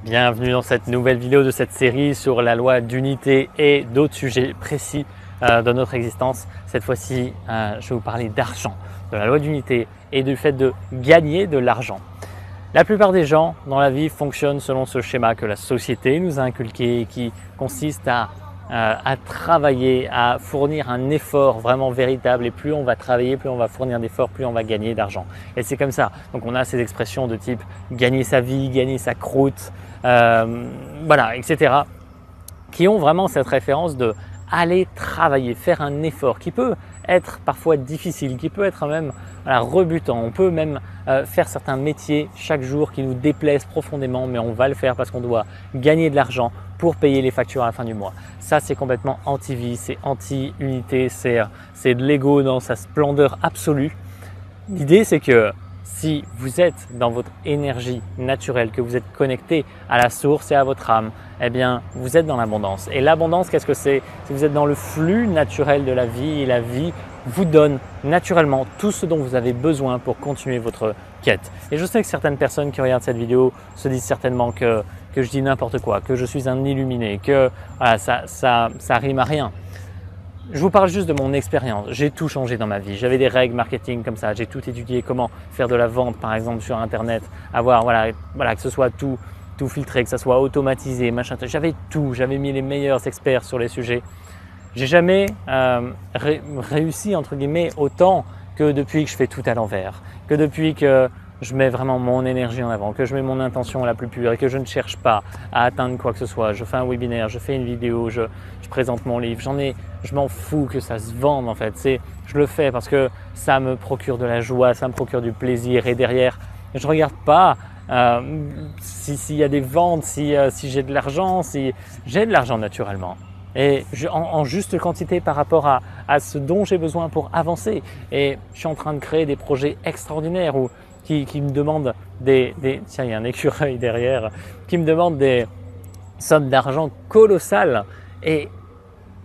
Bienvenue dans cette nouvelle vidéo de cette série sur la loi d'unité et d'autres sujets précis de notre existence. Cette fois-ci, je vais vous parler d'argent, de la loi d'unité et du fait de gagner de l'argent. La plupart des gens dans la vie fonctionnent selon ce schéma que la société nous a inculqué et qui consiste à travailler, à fournir un effort vraiment véritable, et plus on va travailler, plus on va fournir d'efforts, plus on va gagner d'argent. Et c'est comme ça. Donc on a ces expressions de type gagner sa vie, gagner sa croûte, voilà, etc. qui ont vraiment cette référence de aller travailler, faire un effort qui peut être parfois difficile, qui peut être même rebutant. On peut même faire certains métiers chaque jour qui nous déplaisent profondément, mais on va le faire parce qu'on doit gagner de l'argent pour payer les factures à la fin du mois. Ça, c'est complètement anti-vie, c'est anti-unité, c'est de l'ego dans sa splendeur absolue. L'idée, c'est que si vous êtes dans votre énergie naturelle, que vous êtes connecté à la source et à votre âme, eh bien, vous êtes dans l'abondance. Et l'abondance, qu'est-ce que c'est? Si vous êtes dans le flux naturel de la vie, et la vie vous donne naturellement tout ce dont vous avez besoin pour continuer votre quête. Et je sais que certaines personnes qui regardent cette vidéo se disent certainement que je dis n'importe quoi, que je suis un illuminé, que voilà, ça rime à rien. Je vous parle juste de mon expérience. J'ai tout changé dans ma vie. J'avais des règles marketing comme ça. J'ai tout étudié, comment faire de la vente, par exemple, sur Internet, avoir que ce soit tout filtré, que ce soit automatisé, machin. J'avais tout. J'avais mis les meilleurs experts sur les sujets. J'ai jamais réussi entre guillemets autant que depuis que je fais tout à l'envers, que depuis que je mets vraiment mon énergie en avant, que je mets mon intention la plus pure et que je ne cherche pas à atteindre quoi que ce soit. Je fais un webinaire, je fais une vidéo, je présente mon livre. Je m'en fous que ça se vende en fait. Je le fais parce que ça me procure de la joie, ça me procure du plaisir et derrière, je regarde pas s'il y a des ventes, si j'ai de l'argent, si j'ai de l'argent naturellement. Et en juste quantité par rapport à ce dont j'ai besoin pour avancer. Et je suis en train de créer des projets extraordinaires qui me demandent tiens, il y a un écureuil derrière, qui me demandent des sommes d'argent colossales. Et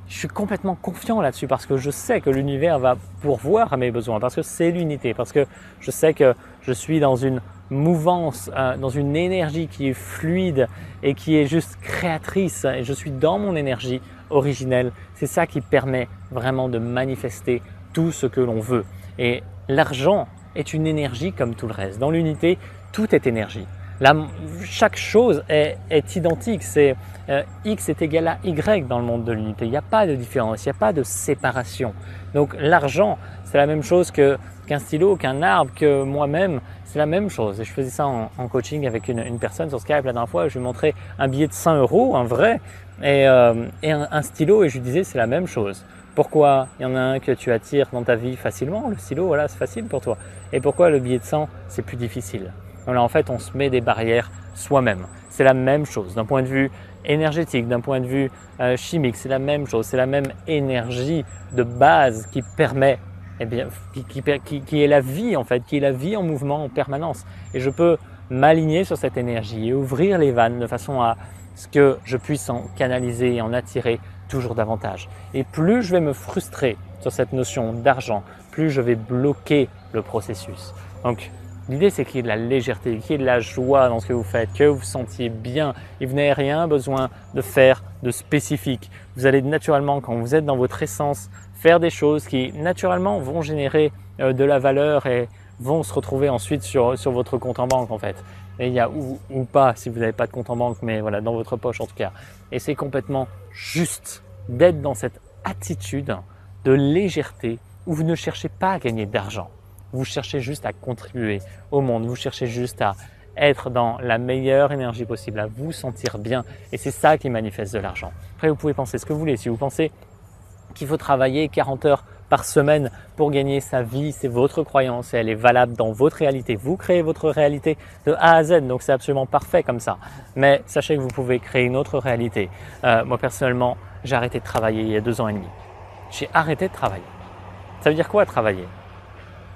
je suis complètement confiant là-dessus parce que je sais que l'univers va pourvoir à mes besoins, parce que c'est l'unité, parce que je sais que je suis dans une mouvance, dans une énergie qui est fluide et qui est juste créatrice. Et je suis dans mon énergie originelle. C'est ça qui permet vraiment de manifester tout ce que l'on veut. Et l'argent est une énergie comme tout le reste. Dans l'unité, tout est énergie. Là, chaque chose est identique. C'est X est égal à Y dans le monde de l'unité. Il n'y a pas de différence, il n'y a pas de séparation. Donc l'argent, c'est la même chose qu'un stylo, qu'un arbre, que moi-même. C'est la même chose. Et je faisais ça en coaching avec une personne sur Skype la dernière fois. Je lui montrais un billet de 100 €, un vrai, et un stylo, et je lui disais c'est la même chose. Pourquoi il y en a un que tu attires dans ta vie facilement, le stylo, voilà, c'est facile pour toi. Et pourquoi le billet de 100, c'est plus difficile? Voilà, en fait, on se met des barrières soi-même. C'est la même chose d'un point de vue énergétique, d'un point de vue chimique, c'est la même chose. C'est la même énergie de base qui permet, qui est la vie en fait, qui est la vie en mouvement en permanence. Et je peux m'aligner sur cette énergie et ouvrir les vannes de façon à ce que je puisse en canaliser et en attirer toujours davantage. Et plus je vais me frustrer sur cette notion d'argent, plus je vais bloquer le processus. Donc, l'idée, c'est qu'il y ait de la légèreté, qu'il y ait de la joie dans ce que vous faites, que vous vous sentiez bien. Et vous n'avez rien besoin de faire de spécifique. Vous allez naturellement, quand vous êtes dans votre essence, faire des choses qui naturellement vont générer de la valeur et vont se retrouver ensuite sur votre compte en banque en fait. Et il y a ou pas si vous n'avez pas de compte en banque, mais voilà, dans votre poche en tout cas. Et c'est complètement juste d'être dans cette attitude de légèreté où vous ne cherchez pas à gagner d'argent. Vous cherchez juste à contribuer au monde, vous cherchez juste à être dans la meilleure énergie possible, à vous sentir bien. Et c'est ça qui manifeste de l'argent. Après, vous pouvez penser ce que vous voulez. Si vous pensez qu'il faut travailler 40 heures par semaine pour gagner sa vie, c'est votre croyance et elle est valable dans votre réalité. Vous créez votre réalité de A à Z, donc c'est absolument parfait comme ça. Mais sachez que vous pouvez créer une autre réalité. Moi personnellement, j'ai arrêté de travailler il y a 2 ans et demi. J'ai arrêté de travailler. Ça veut dire quoi travailler?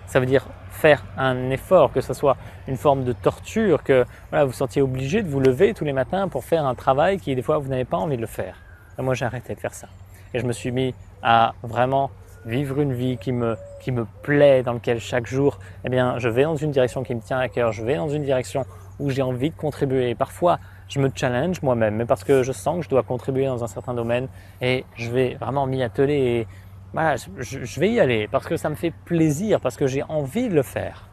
Ça veut dire faire un effort, que ce soit une forme de torture, que voilà, vous sentiez obligé de vous lever tous les matins pour faire un travail qui des fois vous n'avez pas envie de le faire. Et moi j'ai arrêté de faire ça. Et je me suis mis à vraiment vivre une vie qui me plaît, dans laquelle chaque jour, je vais dans une direction qui me tient à cœur, je vais dans une direction où j'ai envie de contribuer. Et parfois, je me challenge moi-même, mais parce que je sens que je dois contribuer dans un certain domaine et je vais vraiment m'y atteler et voilà, je vais y aller parce que ça me fait plaisir, parce que j'ai envie de le faire.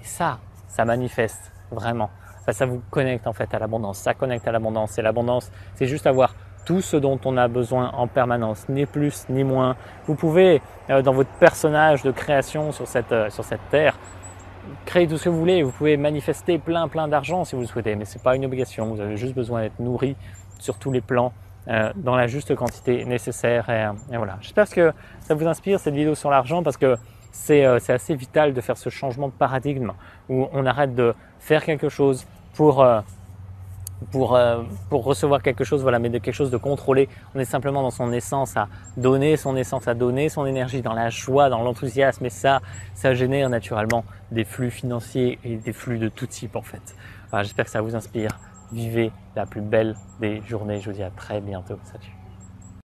Et ça manifeste vraiment. Enfin, ça vous connecte en fait à l'abondance, ça connecte à l'abondance. Et l'abondance, c'est juste avoir tout ce dont on a besoin en permanence, ni plus ni moins. Vous pouvez, dans votre personnage de création sur cette terre, créer tout ce que vous voulez. Vous pouvez manifester plein d'argent si vous le souhaitez, mais ce n'est pas une obligation. Vous avez juste besoin d'être nourri sur tous les plans, dans la juste quantité nécessaire. Et voilà. J'espère que ça vous inspire cette vidéo sur l'argent, parce que c'est assez vital de faire ce changement de paradigme où on arrête de faire quelque chose pour recevoir quelque chose, voilà, mais de quelque chose de contrôlé. On est simplement dans son essence à donner son essence, à donner son énergie dans la joie, dans l'enthousiasme, et ça génère naturellement des flux financiers et des flux de tout type en fait. Voilà, j'espère que ça vous inspire. Vivez la plus belle des journées. Je vous dis à très bientôt. Salut.